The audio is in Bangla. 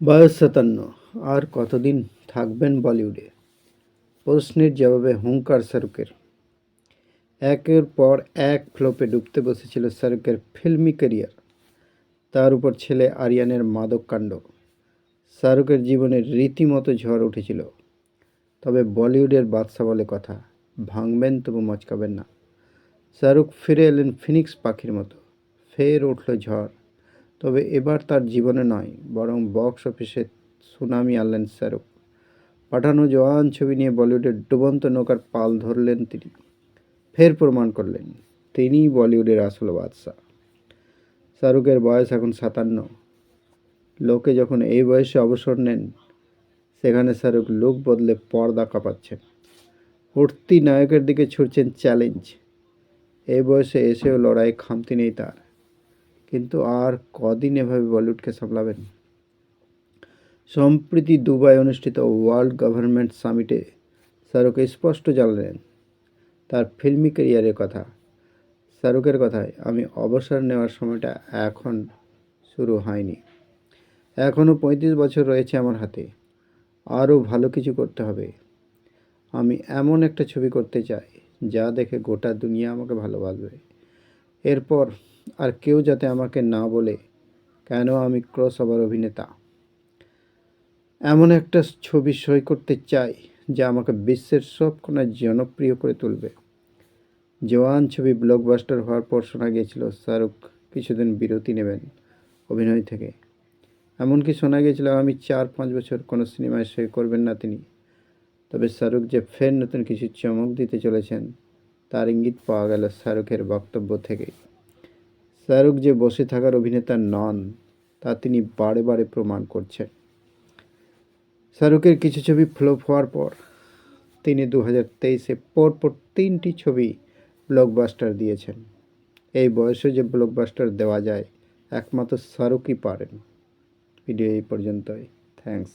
বয়স ৫৭, আর কতদিন থাকবেন বলিউডে? প্রশ্নের জবাবে হুঙ্কার শাহরুখের। একের পর এক ফ্লপে ডুবতে বসেছিল শাহরুখের ফিল্মি ক্যারিয়ার। তার উপর ছেলে আরিয়ানের মাদক কাণ্ড। শাহরুখের জীবনে রীতিমতো ঝড় উঠেছিল। তবে বলিউডের বাদশা বলে কথা, ভাঙবেন তবু মচকাবেন না। শাহরুখ ফিরে এলেন ফিনিক্স পাখির মতো। ফের উঠল ঝড়। তবে এবার তার জীবনে নয়, বরং বক্স অফিসে সুনামি আনলেন শাহরুখ। পাঠানো জওয়ান ছবি নিয়ে বলিউডের ডুবন্ত নৌকার পাল ধরলেন তিনি। ফের প্রমাণ করলেন তিনিই বলিউডের আসল বাদশা। শাহরুখের বয়স এখন ৫৭। লোকে যখন এই বয়সে অবসর নেন, সেখানে শাহরুখ লুক বদলে পর্দা কাঁপাচ্ছেন। উঠতি নায়কের দিকে ছুটছেন চ্যালেঞ্জ। এই বয়সে এসেও লড়াই খামতি নেই তার। কিন্তু আর কদিন এভাবে বলিউডকে সামলাবেন? সম্প্রতি দুবাই অনুষ্ঠিত ওয়ার্ল্ড গভর্নমেন্ট সামিটে শাহরুখ স্পষ্ট জানালেন তার ফিল্মি ক্যারিয়ারের কথা। শাহরুখের কথায়, আমি অবসর নেওয়ার সময়টা এখন শুরু হয়নি। এখনও ৩৫ বছর রয়েছে আমার হাতে। আরও ভালো কিছু করতে হবে। আমি এমন একটা ছবি করতে চাই যা দেখে গোটা দুনিয়া আমাকে ভালোবাসবে। এরপর আর কেউ যাতে আমাকে না বলে কেন আমি ক্রস ওভার অভিনেতা। এমন একটা ছবি সই করতে চাই যা আমাকে বিশ্বের সব কোণায় জনপ্রিয় করে তুলবে। জওয়ান ছবি ব্লকবাস্টার হওয়ার পর শোনা গিয়েছিল শাহরুখ কিছুদিন বিরতি নেবেন অভিনয় থেকে। এমনকি শোনা গিয়েছিল আগামী ৪-৫ বছর কোনো সিনেমায় সই করবেন না তিনি। তবে শাহরুখ যে ফের নতুন কিছু চমক দিতে চলেছেন, তার ইঙ্গিত পাওয়া গেল শাহরুখের বক্তব্য থেকেই। শাহরুখ যে বসে থাকার অভিনেতা নন, তা তিনি বারে বারে প্রমাণ করছেন। শাহরুখের কিছু ছবি ফ্লপ হওয়ার পর তিনি ২০২৩-এ পরপর ৩টি ছবি ব্লকবাস্টার দিয়েছেন। এই বয়সে যে ব্লকবাস্টার দেওয়া যায়, একমাত্র শাহরুখই পারেন। ভিডিও এই পর্যন্তই। থ্যাঙ্কস।